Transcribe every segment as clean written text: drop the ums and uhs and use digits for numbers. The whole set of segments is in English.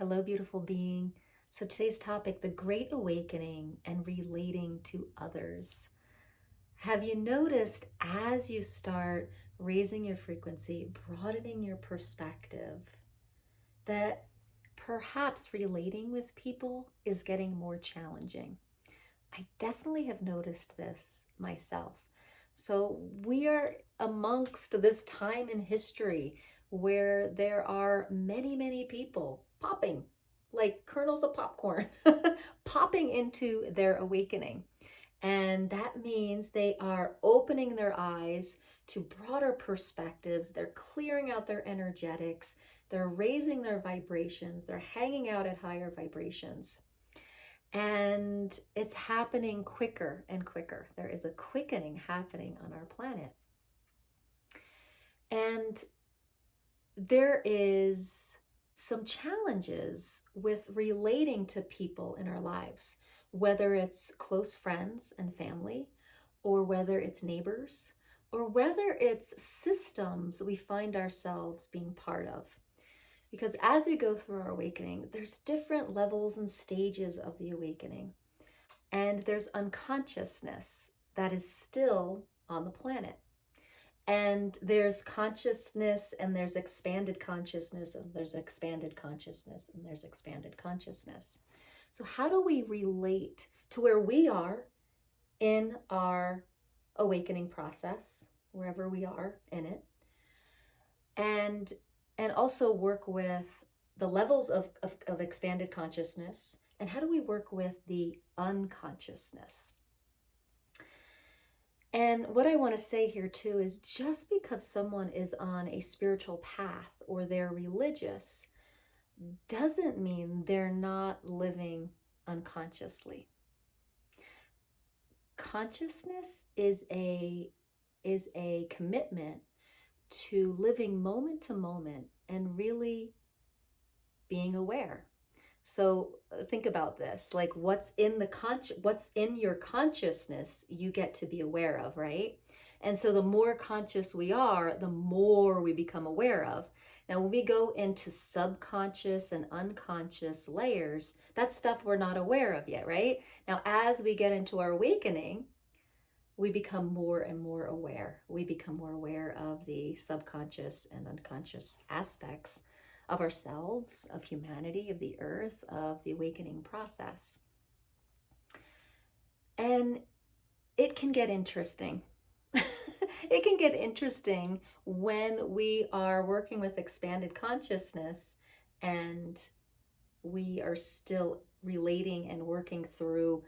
Hello, beautiful being. So today's topic, the Great Awakening and relating to others. Have you noticed as you start raising your frequency, broadening your perspective, that perhaps relating with people is getting more challenging? I definitely have noticed this myself. So we are amongst this time in history where there are many, many people popping like kernels of popcorn, popping into their awakening. And that means they are opening their eyes to broader perspectives. They're clearing out their energetics. They're raising their vibrations. They're hanging out at higher vibrations. And it's happening quicker and quicker. There is a quickening happening on our planet. And there is some challenges with relating to people in our lives, whether it's close friends and family, or whether it's neighbors, or whether it's systems we find ourselves being part of. Because as we go through our awakening, there's different levels and stages of the awakening. And there's unconsciousness that is still on the planet. And there's consciousness, and there's expanded consciousness, and there's expanded consciousness, and there's expanded consciousness. So how do we relate to where we are in our awakening process, wherever we are in it, and also work with the levels of expanded consciousness, and how do we work with the unconsciousness? And what I want to say here too is just because someone is on a spiritual path or they're religious doesn't mean they're not living unconsciously. Consciousness is a commitment to living moment to moment and really being aware. So think about this, like what's in your consciousness, you get to be aware of, right? And so the more conscious we are, the more we become aware of. Now, when we go into subconscious and unconscious layers, that's stuff we're not aware of yet, right? Now, as we get into our awakening, we become more and more aware. We become more aware of the subconscious and unconscious aspects of ourselves, of humanity, of the earth, of the awakening process. And it can get interesting. It can get interesting when we are working with expanded consciousness and we are still relating and working through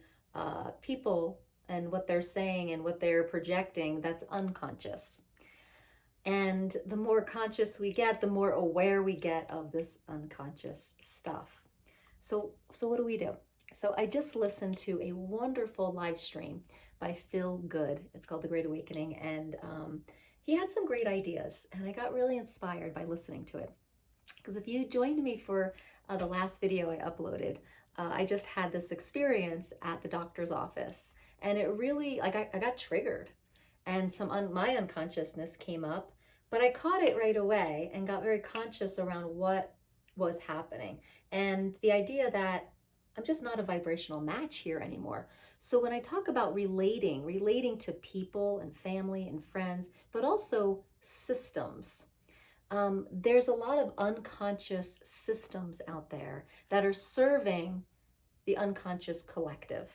people and what they're saying and what they're projecting that's unconscious. And the more conscious we get, the more aware we get of this unconscious stuff. So what do we do? So I just listened to a wonderful live stream by Phil Good. It's called The Great Awakening. And he had some great ideas. And I got really inspired by listening to it. Because if you joined me for the last video I uploaded, I just had this experience at the doctor's office. And it really, I got triggered. And my unconsciousness came up, but I caught it right away and got very conscious around what was happening. And the idea that I'm just not a vibrational match here anymore. So when I talk about relating to people and family and friends, but also systems, there's a lot of unconscious systems out there that are serving the unconscious collective.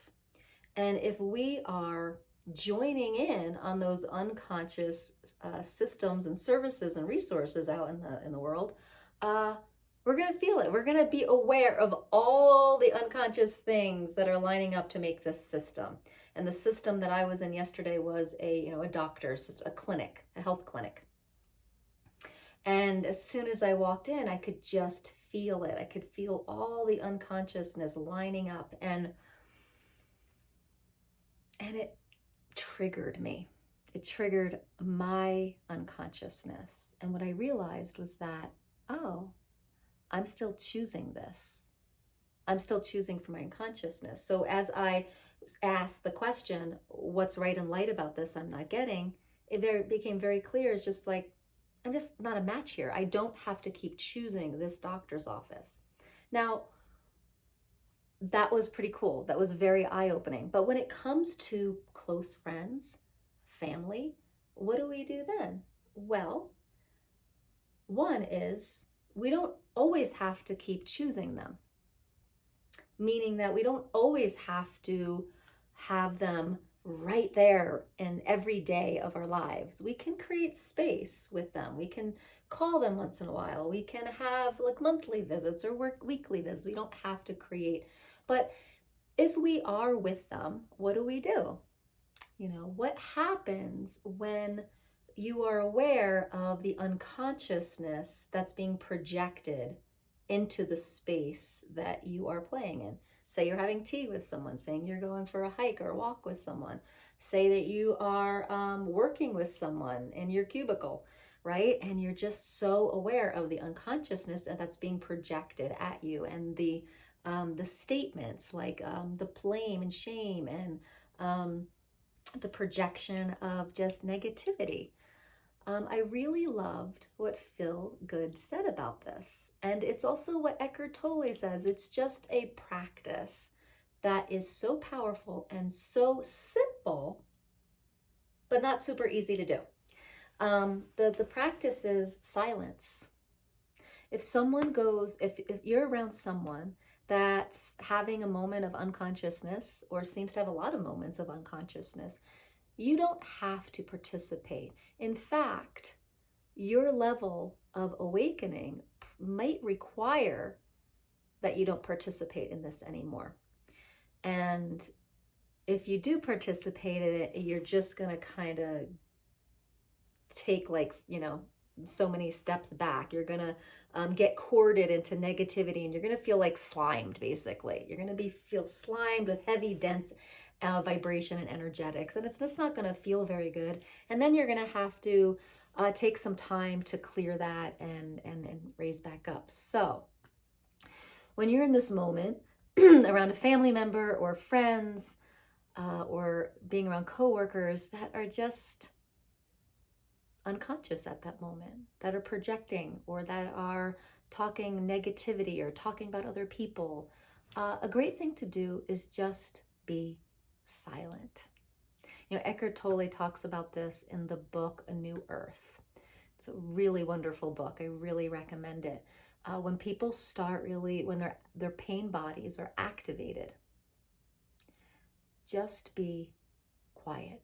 And if we are joining in on those unconscious systems and services and resources out in the world, we're going to feel it. We're going to be aware of all the unconscious things that are lining up to make this system. And the system that I was in yesterday was a doctor's, a clinic, a health clinic. And as soon as I walked in, I could just feel it. I could feel all the unconsciousness lining up, and it triggered me. It triggered my unconsciousness. And what I realized was that, oh, I'm still choosing this. I'm still choosing for my unconsciousness. So as I asked the question, what's right and light about this I'm not getting, it became very clear. It's just like, I'm just not a match here. I don't have to keep choosing this doctor's office. Now, that was pretty cool. That was very eye-opening. But when it comes to close friends, family, what do we do then? Well, one is we don't always have to keep choosing them, meaning that we don't always have to have them right there in every day of our lives. We can create space with them. We can call them once in a while. We can have like monthly visits or weekly visits. We don't have to create. But if we are with them, what do we do? What happens when you are aware of the unconsciousness that's being projected into the space that you are playing in? Say you're having tea with someone, saying you're going for a hike or a walk with someone. Say that you are working with someone in your cubicle, right? And you're just so aware of the unconsciousness that's being projected at you, and the statements like the blame and shame, and the projection of just negativity. I really loved what Phil Good said about this. And it's also what Eckhart Tolle says. It's just a practice that is so powerful and so simple, but not super easy to do. The practice is silence. If you're around someone that's having a moment of unconsciousness or seems to have a lot of moments of unconsciousness, you don't have to participate. In fact, your level of awakening might require that you don't participate in this anymore. And if you do participate in it, you're just going to kind of take so many steps back. You're going to get corded into negativity, and you're going to feel like slimed, basically. You're going to feel slimed with heavy, dense vibration and energetics, and it's just not going to feel very good. And then you're going to have to take some time to clear that and raise back up. So when you're in this moment around a family member or friends, or being around coworkers that are just unconscious at that moment, that are projecting or that are talking negativity or talking about other people, a great thing to do is just be silent. Eckhart Tolle talks about this in the book A New Earth. It's a really wonderful book. I really recommend it. When people start when their pain bodies are activated, just be quiet.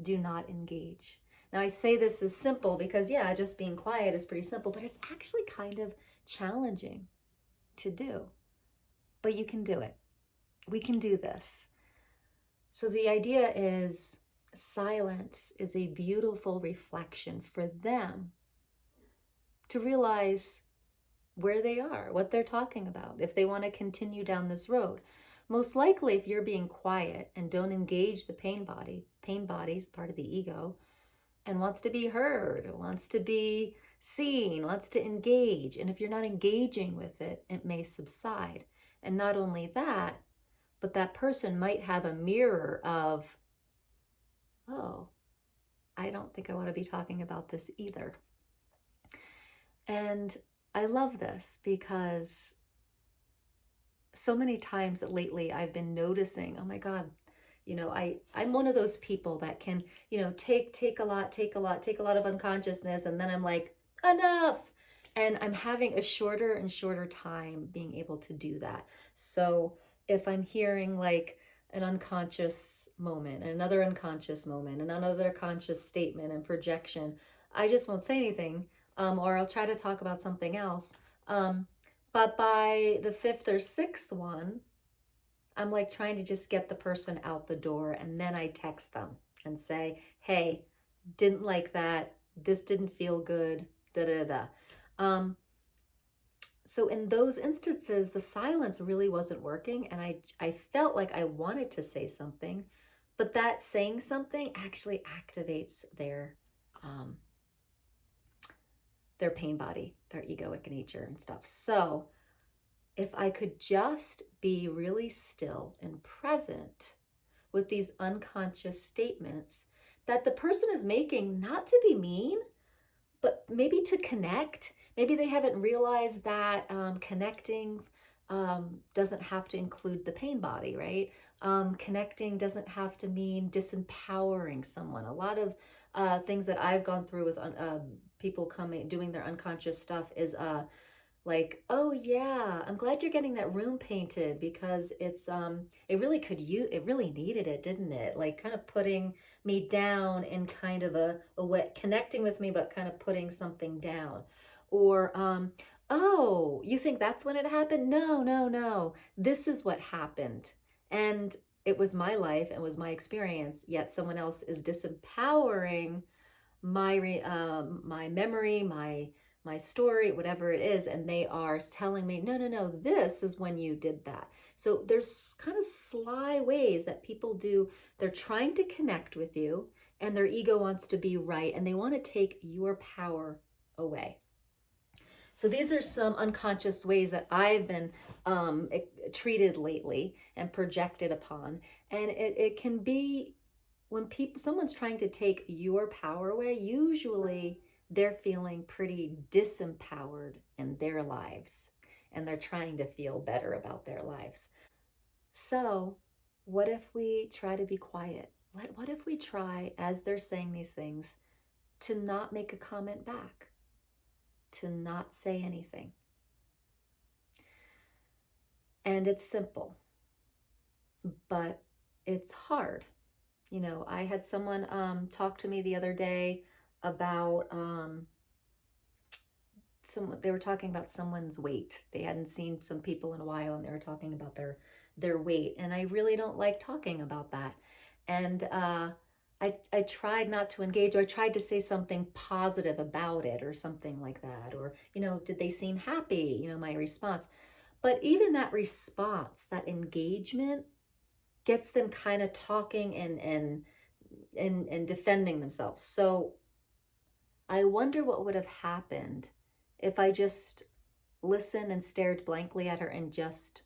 Do not engage. Now, I say this is simple because, yeah, just being quiet is pretty simple, but it's actually kind of challenging to do. But you can do it. We can do this. So the idea is silence is a beautiful reflection for them to realize where they are, what they're talking about, if they want to continue down this road. Most likely, if you're being quiet and don't engage the pain body's part of the ego, and wants to be heard, wants to be seen, wants to engage. And if you're not engaging with it, it may subside. And not only that, but that person might have a mirror of, oh, I don't think I want to be talking about this either. And I love this because so many times lately I've been noticing, oh my God, I'm one of those people that can, take a lot of unconsciousness, and then I'm like, enough. And I'm having a shorter and shorter time being able to do that. So if I'm hearing like an unconscious moment, another unconscious moment, and another conscious statement and projection, I just won't say anything, or I'll try to talk about something else. But by the fifth or sixth one, I'm like trying to just get the person out the door, and then I text them and say, hey, didn't like that. This didn't feel good, da da da. So in those instances, the silence really wasn't working, and I felt like I wanted to say something, but that saying something actually activates their pain body, their egoic nature and stuff. So if I could just be really still and present with these unconscious statements that the person is making, not to be mean, but maybe to connect, Maybe they haven't realized that connecting doesn't have to include the pain body, right? Connecting doesn't have to mean disempowering someone. A lot of things that I've gone through with people coming, doing their unconscious stuff is like, oh yeah, I'm glad you're getting that room painted because it really could use, it really needed it, didn't it? Like kind of putting me down in kind of a way, connecting with me, but kind of putting something down. Or oh, you think that's when it happened? No, no, no. This is what happened. And it was my life, it was my experience, yet someone else is disempowering my memory, my story, whatever it is, and they are telling me, no, no, no, this is when you did that. So there's kind of sly ways that people do. They're trying to connect with you, and their ego wants to be right, and they want to take your power away. So these are some unconscious ways that I've been treated lately and projected upon. And it can be when someone's trying to take your power away, usually they're feeling pretty disempowered in their lives and they're trying to feel better about their lives. So, what if we try to be quiet? What if we try, as they're saying these things, to not make a comment back, to not say anything? And it's simple, but it's hard. You know, I had someone talk to me the other day about they were talking about someone's weight. They hadn't seen some people in a while and they were talking about their weight. And I really don't like talking about that. And I tried not to engage, or I tried to say something positive about it or something like that. Or, you know, did they seem happy? You know, my response. But even that response, that engagement gets them kind of talking and defending themselves. So I wonder what would have happened if I just listened and stared blankly at her and just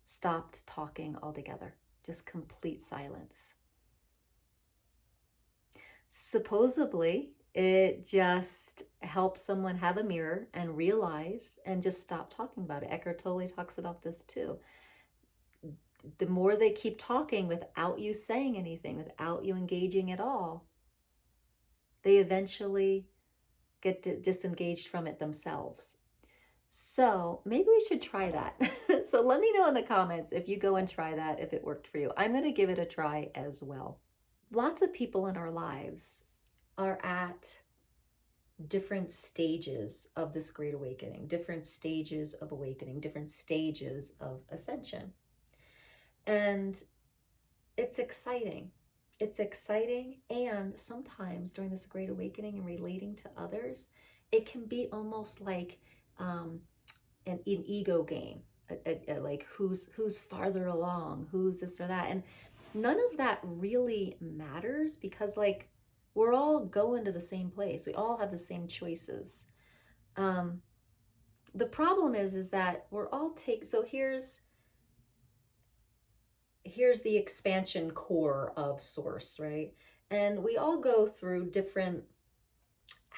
stopped talking altogether. Just complete silence. Supposedly, it just helps someone have a mirror and realize and just stop talking about it. Eckhart Tolle talks about this too. The more they keep talking without you saying anything, without you engaging at all, they eventually get disengaged from it themselves. So maybe we should try that. So let me know in the comments if you go and try that, if it worked for you. I'm going to give it a try as well. Lots of people in our lives are at different stages of this great awakening, different stages of awakening, different stages of ascension. And it's exciting. It's exciting. And sometimes during this great awakening and relating to others, it can be almost like an ego game, like who's farther along, who's this or that. And none of that really matters because like we're all going to the same place. We all have the same choices. The problem is that we're all so here's the expansion core of source, right? And we all go through different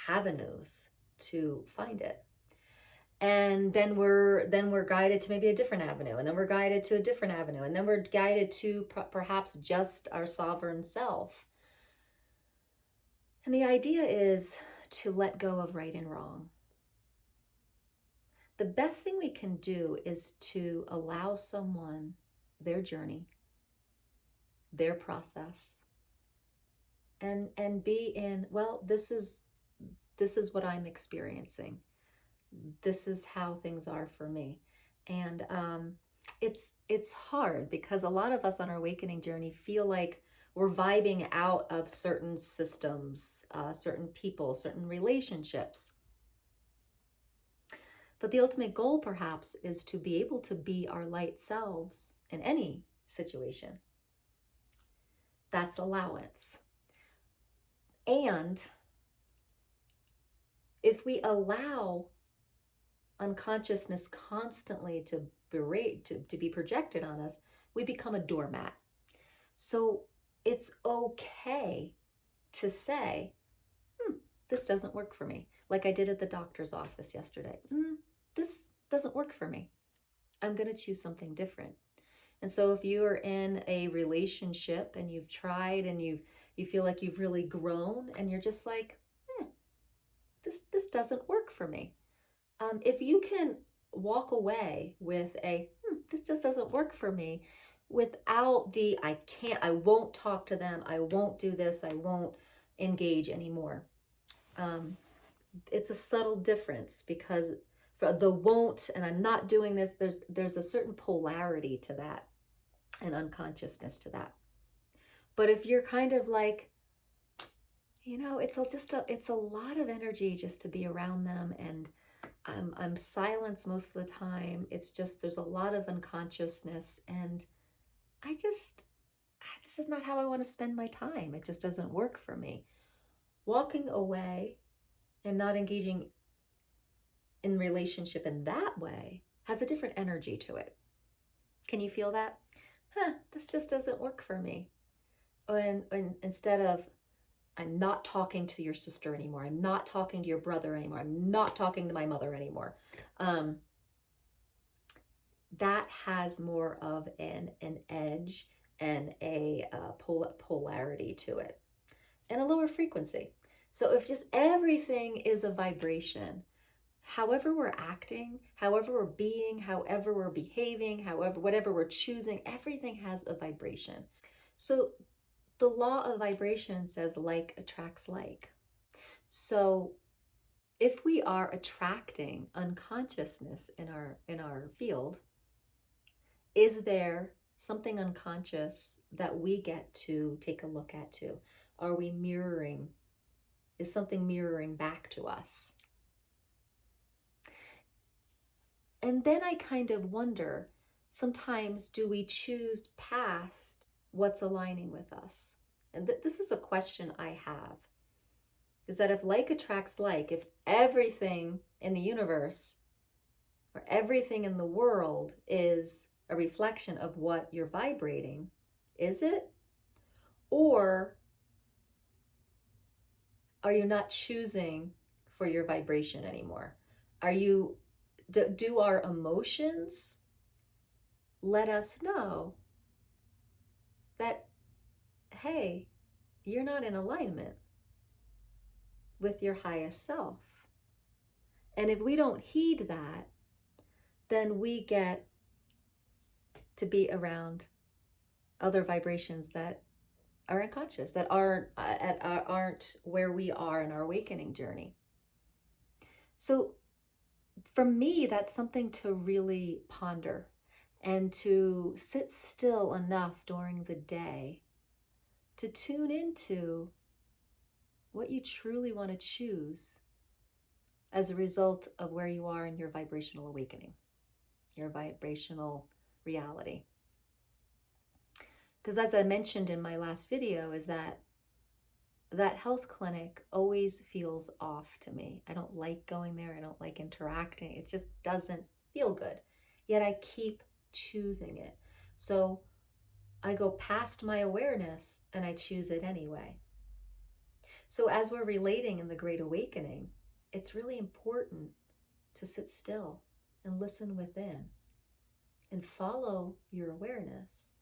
avenues to find it. And then we're guided to maybe a different avenue, and then we're guided to a different avenue, and then we're guided to perhaps just our sovereign self. And the idea is to let go of right and wrong. The best thing we can do is to allow someone their journey, their process, and be in, well, this is what I'm experiencing. This is how things are for me. And it's hard because a lot of us on our awakening journey feel like we're vibing out of certain systems, certain people, certain relationships. But the ultimate goal perhaps is to be able to be our light selves in any situation. That's allowance. And if we allow unconsciousness constantly to be projected on us, we become a doormat. So it's okay to say, this doesn't work for me. Like I did at the doctor's office yesterday. This doesn't work for me. I'm going to choose something different. And so if you are in a relationship and you've tried and you feel like you've really grown and you're just like, this doesn't work for me. If you can walk away with a this just doesn't work for me, without the I won't talk to them, I won't do this, I won't engage anymore. It's a subtle difference, because for the won't and I'm not doing this, there's a certain polarity to that and unconsciousness to that. But if you're kind of like, it's a lot of energy just to be around them, and I'm silenced most of the time. It's just, there's a lot of unconsciousness, and this is not how I want to spend my time. It just doesn't work for me. Walking away and not engaging in relationship in that way has a different energy to it. Can you feel that? This just doesn't work for me. And instead of, I'm not talking to your sister anymore, I'm not talking to your brother anymore, I'm not talking to my mother anymore. That has more of an edge and a polarity to it, and a lower frequency. So if just everything is a vibration, however we're acting, however we're being, however we're behaving, whatever we're choosing, everything has a vibration. So the law of vibration says like attracts like. So if we are attracting unconsciousness in our field, is there something unconscious that we get to take a look at too? Are we mirroring? Is something mirroring back to us? And then I kind of wonder, sometimes do we choose past what's aligning with us? And this is a question I have, is that if like attracts like, if everything in the universe or everything in the world is a reflection of what you're vibrating, is it? Or are you not choosing for your vibration anymore? Do our emotions let us know that, hey, you're not in alignment with your highest self? And if we don't heed that, then we get to be around other vibrations that are unconscious, that aren't where we are in our awakening journey. So for me, that's something to really ponder, and to sit still enough during the day to tune into what you truly want to choose as a result of where you are in your vibrational awakening, your vibrational reality. Because as I mentioned in my last video, is that health clinic always feels off to me. I don't like going there. I don't like interacting. It just doesn't feel good. Yet I keep choosing it. So I go past my awareness and I choose it anyway. So as we're relating in the Great Awakening, it's really important to sit still and listen within and follow your awareness.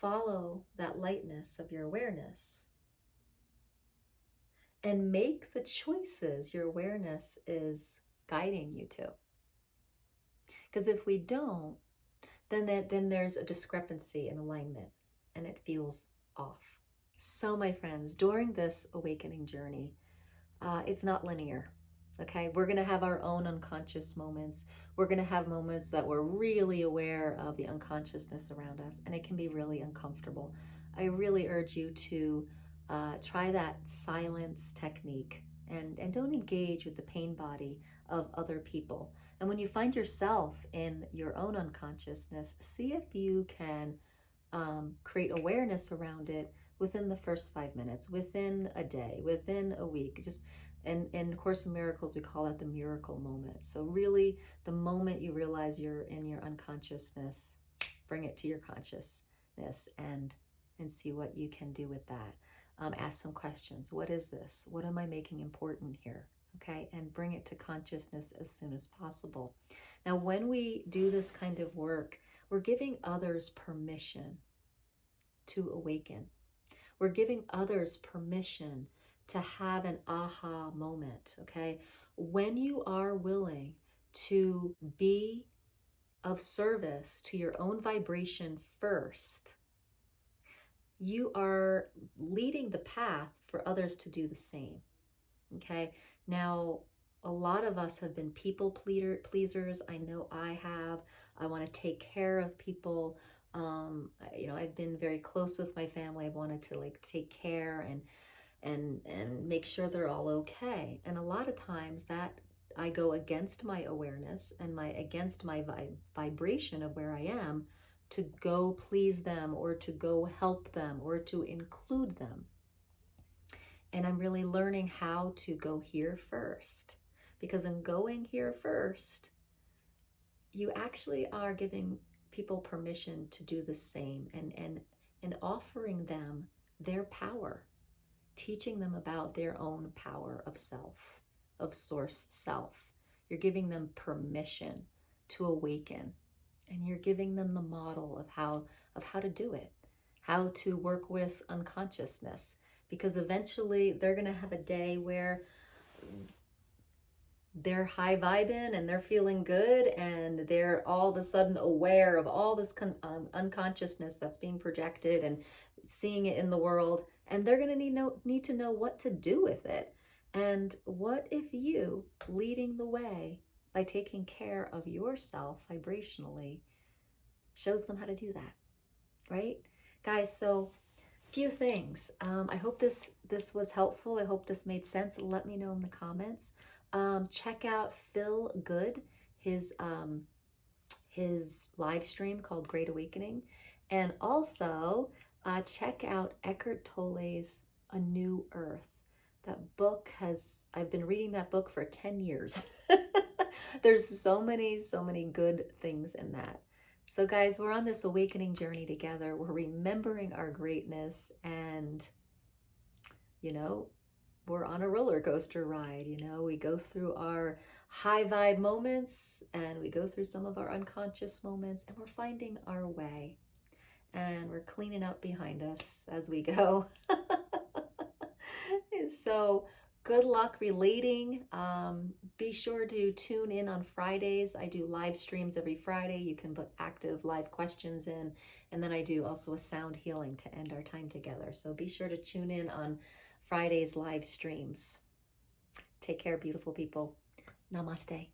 Follow that lightness of your awareness and make the choices your awareness is guiding you to. Because if we don't, then there's a discrepancy in alignment and it feels off. So my friends, during this awakening journey, it's not linear. Okay, we're going to have our own unconscious moments. We're going to have moments that we're really aware of the unconsciousness around us, and it can be really uncomfortable. I really urge you to try that silence technique, and don't engage with the pain body of other people. And when you find yourself in your own unconsciousness, see if you can create awareness around it within the first 5 minutes, within a day, within a week. Just in Course in Miracles, we call that the miracle moment. So really, the moment you realize you're in your unconsciousness, bring it to your consciousness and see what you can do with that. Ask some questions. What is this? What am I making important here? Okay, and bring it to consciousness as soon as possible. Now, when we do this kind of work, we're giving others permission to awaken. We're giving others permission to have an aha moment, okay? When you are willing to be of service to your own vibration first, you are leading the path for others to do the same, okay? Now, a lot of us have been people pleasers. I know I have. I want to take care of people. I've been very close with my family. I've wanted to like take care and make sure they're all okay. And a lot of times that I go against my awareness and against my vibration of where I am to go please them or to go help them or to include them. And I'm really learning how to go here first, because in going here first, you actually are giving people permission to do the same and offering them their power, teaching them about their own power of self, of source self. You're giving them permission to awaken, and you're giving them the model of how to do it, how to work with unconsciousness, because eventually they're going to have a day where they're high vibing and they're feeling good, and they're all of a sudden aware of all this unconsciousness that's being projected and seeing it in the world, and they're going to need to know what to do with it. And what if you leading the way by taking care of yourself vibrationally shows them how to do that, right? Guys, so few things. I hope this was helpful. I hope this made sense. Let me know in the comments. Check out Phil Good, his live stream called Great Awakening, and also check out Eckhart Tolle's A New Earth. That book I've been reading that book for 10 years. There's so many good things in that. So guys, we're on this awakening journey together. We're remembering our greatness, and we're on a roller coaster ride. We go through our high vibe moments and we go through some of our unconscious moments, and we're finding our way, and we're cleaning up behind us as we go. So good luck relating. Be sure to tune in on Fridays. I do live streams every Friday. You can put active live questions in, and then I do also a sound healing to end our time together. So be sure to tune in on Friday's live streams. Take care, beautiful people. Namaste.